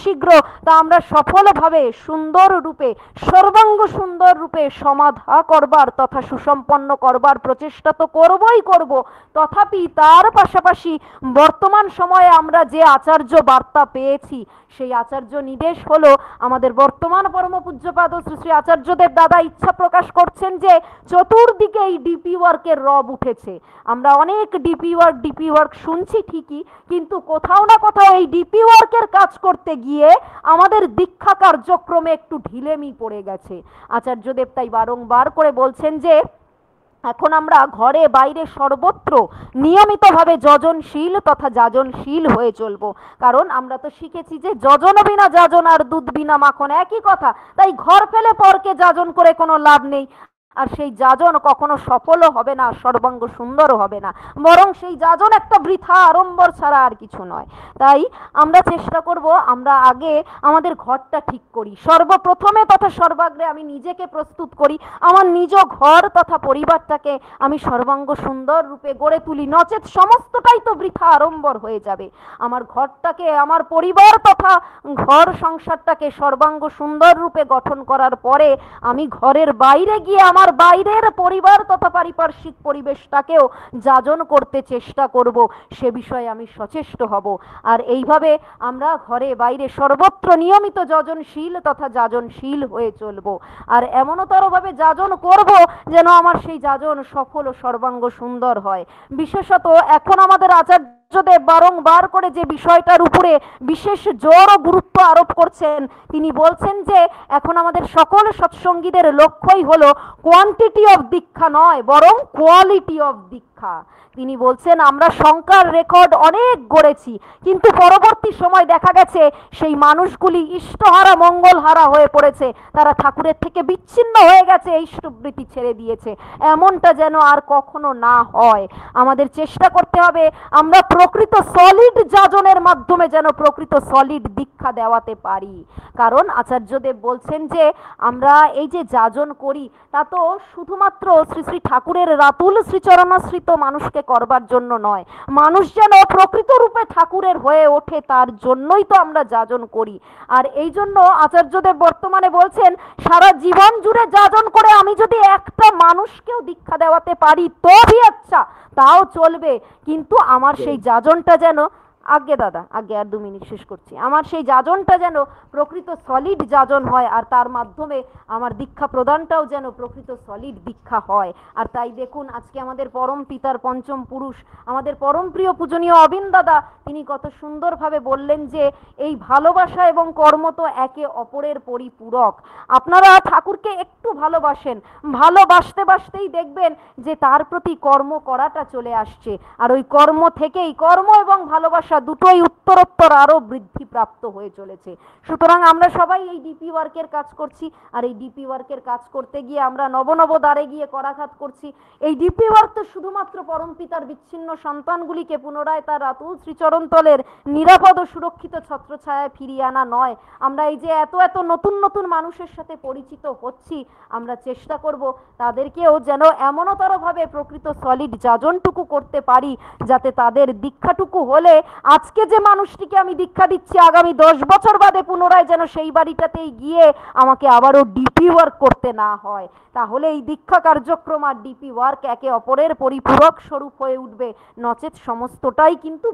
শীঘ্র তা আমরা সফলভাবে সুন্দর রূপে সর্বাঙ্গ সুন্দর রূপে সমাধা করবার তথা সুসম্পন্ন করবার প্রচেষ্টা তো করবই করব। তথাপি তার পাশাপাশি বর্তমান সময়ে আমরা যে আচার্য বার্তা পেয়েছি, সেই আচার্য নির্দেশ হলো আমাদের বর্তমান পরম পূজ্যপাদ শ্রী শ্রী আচার্যদেব দাদা ইচ্ছা প্রকাশ করছেন যে চতুর্দিকে এই ডিপি ওয়ার্কের রব উঠেছে। আমরা অনেক ডিপি ওয়ার্ক শুনছি ঠিকই, কিন্তু কোথাও না কোথাও এই ডিপি ওয়ার্ক ওয়ার্কের কাজ করতে গিয়ে আমাদের দীক্ষা কার্যক্রমে একটু ঢিলেমি পড়ে গেছে। আচার্যদেব তাই বারংবার করে বলছেন যে এখন আমরা ঘরে বাইরে সর্বত্র নিয়মিতভাবে যজনশীল তথা যাজনশীল হয়ে চলবো। কারণ আমরা তো শিখেছি যে যজন বিনা যাজন আর দুধ বিনা মাখন একই কথা। তাই ঘর ফেলে পরকে যাজন করে কোনো লাভ নেই, আর সেই যাজন কখনো সফলও হবে না, সর্বাঙ্গ সুন্দরও হবে না, বরং সেই যাজন একটা বৃথা আড়ম্বর ছাড়া আর কিছু নয়। তাই আমরা চেষ্টা করব আমরা আগে আমাদের ঘরটা ঠিক করি, সর্বপ্রথমে তথা সর্বাগ্রে আমি নিজেকে প্রস্তুত করি, আমার নিজ ঘর তথা পরিবারটাকে আমি সর্বাঙ্গ সুন্দর রূপে গড়ে তুলি, নচেত সমস্তটাই তো বৃথা আড়ম্বর হয়ে যাবে। আমার ঘরটাকে, আমার পরিবার তথা ঘর সংসারটাকে সর্বাঙ্গ সুন্দর রূপে গঠন করার পরে আমি ঘরের বাইরে গিয়ে আমার বাইরের পরিবার তথা পারিপার্শ্বিক পরিবেশটাকেও যাজন করতে চেষ্টা করব, সে বিষয়ে আমি সচেষ্ট হব। আর এইভাবে আমরা ঘরে বাইরে সর্বত্র নিয়মিত যজনশীল তথা যাজনশীল হয়ে চলব। আর এমনতরভাবে যাজন করব যেন আমার সেই যাজন সফল ও সর্বাঙ্গ সুন্দর হয়। বিশেষত এখন আমাদের আচার্যদেব বারংবার করে যে বিষয়টার উপরে বিশেষ জোর ও গুরুত্ব আরোপ করছেন, তিনি বলছেন যে এখন আমাদের সকল সৎসঙ্গীদের লক্ষ্যই হলো কোয়ান্টিটি অফ দীক্ষা নয়, বরং কোয়ালিটি অফ দীক্ষা। তিনি বলছেন আমরা সংখ্যার রেকর্ড অনেক গড়েছি, কিন্তু পরবর্তী সময় দেখা গেছে সেই মানুষগুলি ইষ্টহারা মঙ্গলহারা হয়ে পড়েছে, তারা ঠাকুরের থেকে বিচ্ছিন্ন হয়ে গেছে, ইষ্টবৃত্তি ছেড়ে দিয়েছে। এমনটা যেন আর কখনো না হয়। আমাদের চেষ্টা করতে হবে আমরা প্রকৃত সলিড যাজনের মাধ্যমে যেন প্রকৃত সলিড দীক্ষা দেওয়াতে পারি। কারণ আচার্যদেব বলছেন যে আমরা এই যে যাজন করি তা তো শুধুমাত্র শ্রী শ্রী ঠাকুরের রাতুল শ্রীচরণাশ্রিত মানুষকে করবার জন্য নয়, মানুষ যেন প্রকৃত রূপে ঠাকুরের হয়ে ওঠে তার জন্যই তো আমরা যাজন করি। আর এই জন্য আচার্যদেব বর্তমানে বলছেন সারা জীবন জুড়ে যাজন করে আমি যদি একটা মানুষকেও দীক্ষা দেওয়াতে পারি তো ভি আচ্ছা, তাও চলবে, কিন্তু আমার সেই যাজনটা যেন, আগে দাদা আগে আর 2 মিনিট শেষ করছি, আমার সেই যাজনটা যেন প্রকৃত সলিড যাজন হয়, আর তার মাধ্যমে আমার দীক্ষা প্রদানটাও যেন প্রকৃত সলিড দীক্ষা হয়। আর তাই দেখুন আজকে আমাদের পরম পিতার পঞ্চম পুরুষ, আমাদের পরম প্রিয় পূজনীয় অবিন দাদা, তিনি কত সুন্দরভাবে বললেন যে এই ভালোবাসা এবং কর্ম তো একে অপরের পরিপূরক। আপনারা ঠাকুরকে একটু ভালোবাসেন, ভালোবাসতে বাসতেই দেখবেন যে তার প্রতি কর্ম করাটা চলে আসছে, আর ওই কর্ম থেকেই কর্ম এবং ভালোবাসা দুটোই উত্তরোত্তর আরো বৃদ্ধি প্রাপ্ত হয়ে চলেছে। সুতরাং আমরা সবাই এই ডিপি ওয়ার্কের কাজ করছি, আর এই ডিপি ওয়ার্কের কাজ করতে গিয়ে আমরা নব নব দ্বারে গিয়ে করাঘাত করছি। এই ডিপি ওয়ার্ক তো শুধুমাত্র পরম পিতার বিচ্ছিন্ন সন্তানগুলিকে পুনরায় তার রাতুল শ্রীচরণতলের নিরাপদ ও সুরক্ষিত ছত্রছায়ায় ফিরিয়ে আনা নয়। আমরা এই যে এত এত নতুন নতুন মানুষের সাথে পরিচিত হচ্ছি, আমরা চেষ্টা করব তাদেরকেও যেন এমনতরভাবে প্রকৃত সলিড যাজনটুকু করতে পারি যাতে তাদের দীক্ষাটুকু হলে আজকে যে মানুষটিকে আমি দীক্ষা দিচ্ছি আগামী 10 বছর বাদে পুনরায় যেন সেই বাড়িটাতেই গিয়ে আমাকে আবারও ডিপি ওয়ার্ক করতে না হয়। তাহলে এই দীক্ষা কার্যক্রম আর ডিপি ওয়ার্ক একে অপরের পরিপূরক স্বরূপ হয়ে উঠবে, নচেত সমস্তটাই কিন্তু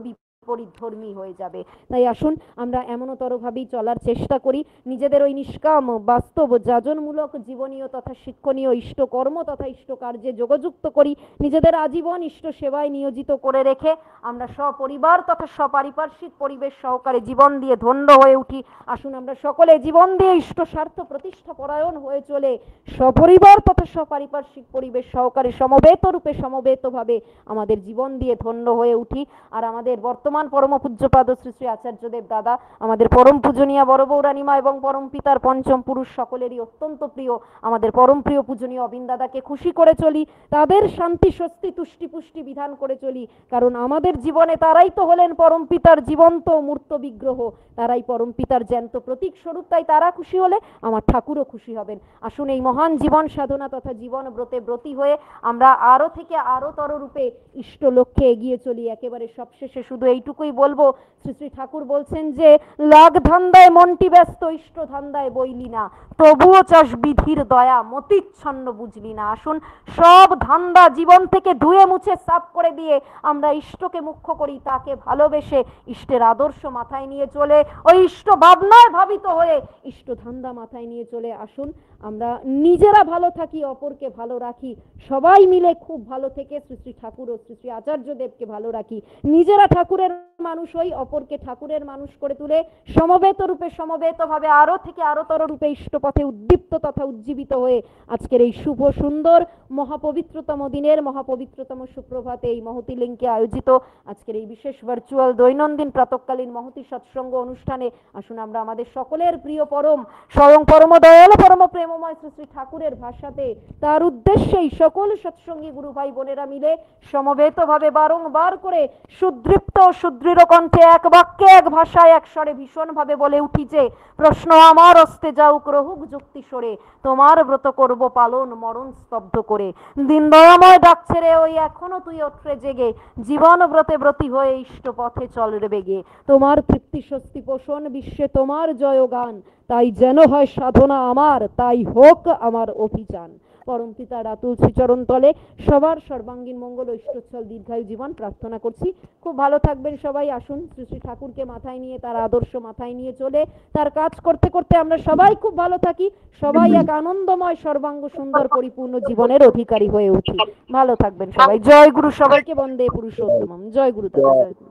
পরিধর্মী হয়ে যাবে। তাই আসুন আমরা এমনতরভাবেই চলার চেষ্টা করি, নিজেদের ওই নিষ্কাম বাস্তব যাজনমূলক জীবনীয় তথা শিক্ষণীয় ইষ্টকর্ম তথা ইষ্ট কার্যে যোগযুক্ত করি, নিজেদের আজীবন ইষ্ট সেবায় নিয়োজিত করে রেখে আমরা সপরিবার তথা সপারিপার্শ্বিক পরিবেশ সহকারে জীবন দিয়ে ধন্য হয়ে উঠি। আসুন আমরা সকলে জীবন দিয়ে ইষ্ট স্বার্থ প্রতিষ্ঠা পরায়ণ হয়ে চলে সপরিবার তথা সপারিপার্শ্বিক পরিবেশ সহকারে সমবেত রূপে সমবেতভাবে আমাদের জীবন দিয়ে ধন্য হয়ে উঠি। আর আমাদের বর্তমান পরম পূজ্যপাদ শ্রী শ্রী আচার্যদেব দাদা, আমাদের পরম পূজনীয়া বড় বৌরানিমা এবং পরম পিতার পঞ্চম পুরুষ সকলেরই অত্যন্ত প্রিয় আমাদের পরম প্রিয় পূজনীয় অবিন দাদাকে খুশি করে চলি, তাদের শান্তি স্বস্তি তুষ্টি পুষ্টি বিধান করে চলি। কারণ আমাদের জীবনে তারাই তো হলেন পরম পিতার জীবন্ত মূর্ত বিগ্রহ, তারাই পরম পিতার জ্যান্ত প্রতীক স্বরূপ। তাই তারা খুশি হলে আমার ঠাকুরও খুশি হবেন। আসুন এই মহান জীবন সাধনা তথা জীবন ব্রতে ব্রতী হয়ে আমরা আরো থেকে আরো তর রূপে ইষ্ট লক্ষ্যে এগিয়ে চলি। একেবারে সবশেষে শুধু এইটুকুই বলবো, শ্রী শ্রী ঠাকুর বলছেন যে লাগ ধান্দায় মনটি ব্যস্ত, ইষ্ট ধান্দায় বইলি না, তবুও চাস বিধির দয়া, মতিচ্ছন্ন বুঝলি না। আসুন সব ধান্দা জীবন থেকে ধুয়ে মুছে সাফ করে দিয়ে আমরা ইষ্টকে মুখ্য করি, তাকে ভালোবেসে ইষ্টের আদর্শ মাথায় নিয়ে চলে ওই ইষ্ট ভাবনায় ভাবিত হয়ে ইষ্ট ধান্দা মাথায় নিয়ে চলে আসুন আমরা নিজেরা ভালো থাকি, অপরকে ভালো রাখি, সবাই মিলে খুব ভালো থেকে শ্রী শ্রী ঠাকুর ও শ্রী শ্রী আচার্যদেবকে ভালো রাখি, নিজেরা ঠাকুরের মানুষ হই, অপরকে ঠাকুরের মানুষ করে তুলে সমবেত রূপে সমবেতভাবে আরো থেকে আরোতর রূপে ইষ্টপথে উদ্দীপ্ত তথা উজ্জীবিত হয়ে আজকের এই শুভ সুন্দর মহাপবিত্রতম দিনের মহাপবিত্রতম সুপ্রভাতে এই মহতি লিঙ্কে আয়োজিত আজকের এই বিশেষ ভার্চুয়াল দৈনন্দিন প্রাতঃকালীন মহতি সৎসঙ্গ অনুষ্ঠানে আসুন আমরা আমাদের সকলের প্রিয় পরম স্বয়ং পরম দয়াল পরম প্রেমময় শ্রী শ্রী ঠাকুরের ভাষাতে তার উদ্দেশ্যেই সকল সৎসঙ্গী গুরু ভাই বোনেরা মিলে সমবেতভাবে বারংবার করে সুদৃপ্ত সুদৃঢ় কণ্ঠে এক বাক্যে এক ভাষায় এক স্বরে ভীষণভাবে বলে উঠি যে প্রশ্ন আমার অস্তে যাউক রহুক যুক্তি সরে, তোমার ব্রত করব পালন মরণ স্তব্ধ করে। দিন দয়াময় ডাকছে রে ওই এখনো তুই ওঠরে জেগে, জীবন ব্রতে ব্রতী হয়ে ইষ্ট পথে চল রে বেগে। তোমার তৃপ্তি স্বস্তি পোষণ বিশ্বে তোমার জয়গান, তাই যেন হয় সাধনা আমার, তাই হোক আমার অভিযান। পরম পিতার আতুল শ্রীচরণ তলে সবার সর্বাঙ্গীন মঙ্গল ঐশ্বচ্ছল দীর্ঘায়ু জীবন প্রার্থনা করছি। খুব ভালো থাকবেন সবাই। আসুন শ্রী শ্রী ঠাকুরকে মাথায় নিয়ে, তার আদর্শ মাথায় নিয়ে চলে তার কাজ করতে করতে আমরা সবাই খুব ভালো থাকি, সবাই এক আনন্দময় সর্বাঙ্গ সুন্দর পরিপূর্ণ জীবনের অধিকারী হয়ে উঠি। ভালো থাকবেন সবাই। জয় গুরু, সবাইকে বন্দে পুরুষোত্তমম। জয় গুরু দাদা, জয় গুরু।